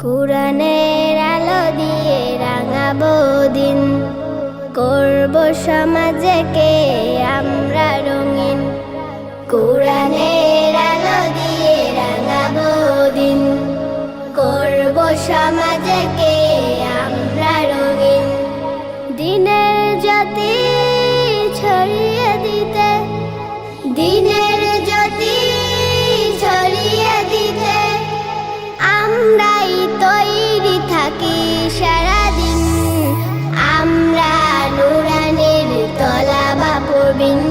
কুরআনের আলো দিয়ে রাঙাবো দিন, করব সমাজকে আমরা রঙিন। কুরআনের আলো দিয়ে রাঙাবো দিন, করব সমাজকে আমরা রঙিন। দিনের জ্যোতি ছড়িয়ে দিতে, দিনের জ্যোতি ছড়িয়ে দিতে আমরাই তৈরি থাকি সারাদিন। আমরা নুরানির তলাবা পড়বিন,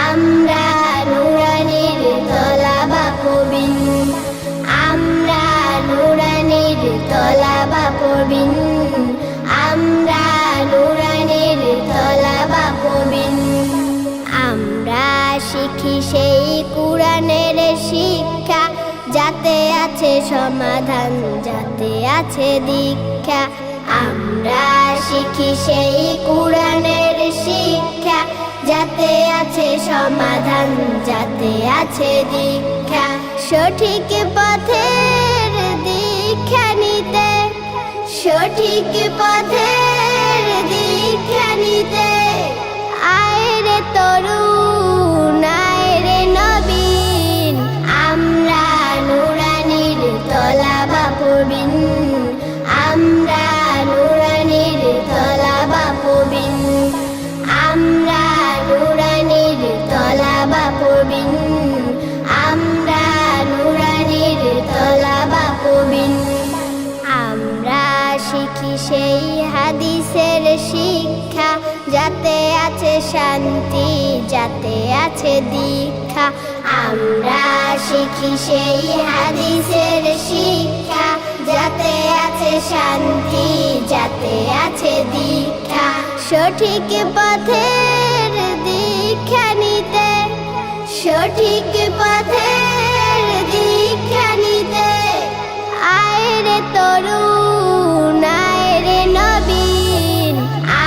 আমরা নুরানির তলাবা পড়বিন, আমরা নুরানির তলাবা পড়বিন, আমরা নুরানির তলাবা পড়বিন। আমরা শিখি সেই কুরআনের শিক্ষা, যাতে আছে সমাধান, যাতে আছে দীক্ষা। আমরা শিখি সেই কুরআনের শিক্ষা, যাতে আছে সমাধান, যাতে আছে দীক্ষা। সঠিক পথের দীক্ষা নিতে, সঠিক পথের দীক্ষা নিতে আয় রে তরুণ, আয় রে নবীন। আমরা নুরানির তলাবা পড়বিন, আমরা নুরানির তলাবা পড়বিন, আমরা নুরানির তলাবা পড়বিন, আমরা নুরানির তলাবা পড়বিন। আমরা শিখি সেই হাদিসের শিক্ষা, যাতে আছে শান্তি, যাতে আছে দীক্ষা। আমরা শিখি সেই হাদিসের শিক্ষা, যাতে আছে শান্তি, যাতে আছে দীক্ষা। সঠিক পথের দীক্ষা নিতে, সঠিক পথের দীক্ষা নিতে আয় রে তরুণ, আয় রে নবীন।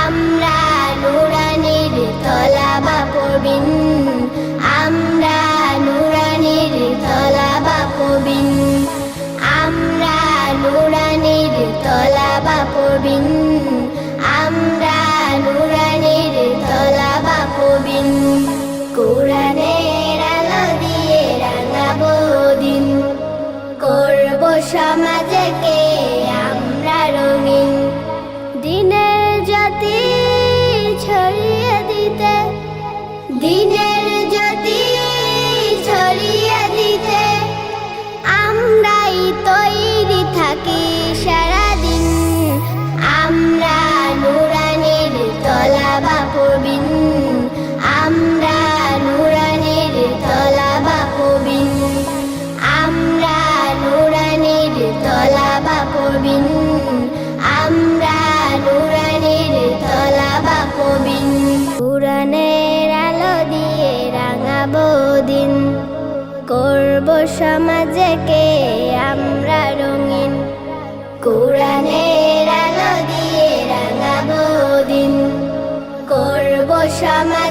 আমরা নুরানির তলাবা পড়বিন, আমরা নুরানির তলাবা পড়বিন, আমরা নুরানির তলাবা পড়বিন, আমরা নুরানির তলাবা পড়বিন। কুরআনের আলো দিয়ে রাঙাবো দিন, করব সমাজকে আমরা রঙিন। দিনের জ্যোতি ছড়িয়ে দিতে, দিনের জ্যোতি ছড়িয়ে দিতে আমরাই তৈরি থাকি সারাদিন। আমরা নুরানির তলাবা পড়বিন, আমরা নুরানির তলাবা পড়বিন, আমরা নুরানির তলাবা পড়বিন, আমরা নুরানির তলাবা পড়বিন। কুরআনের আলো দিয়ে রাঙাবো দিন, করব সমাজকে আমরা রঙিন। কুরআনের আলো দিয়ে রাঙাবো দিন, করব সমাজ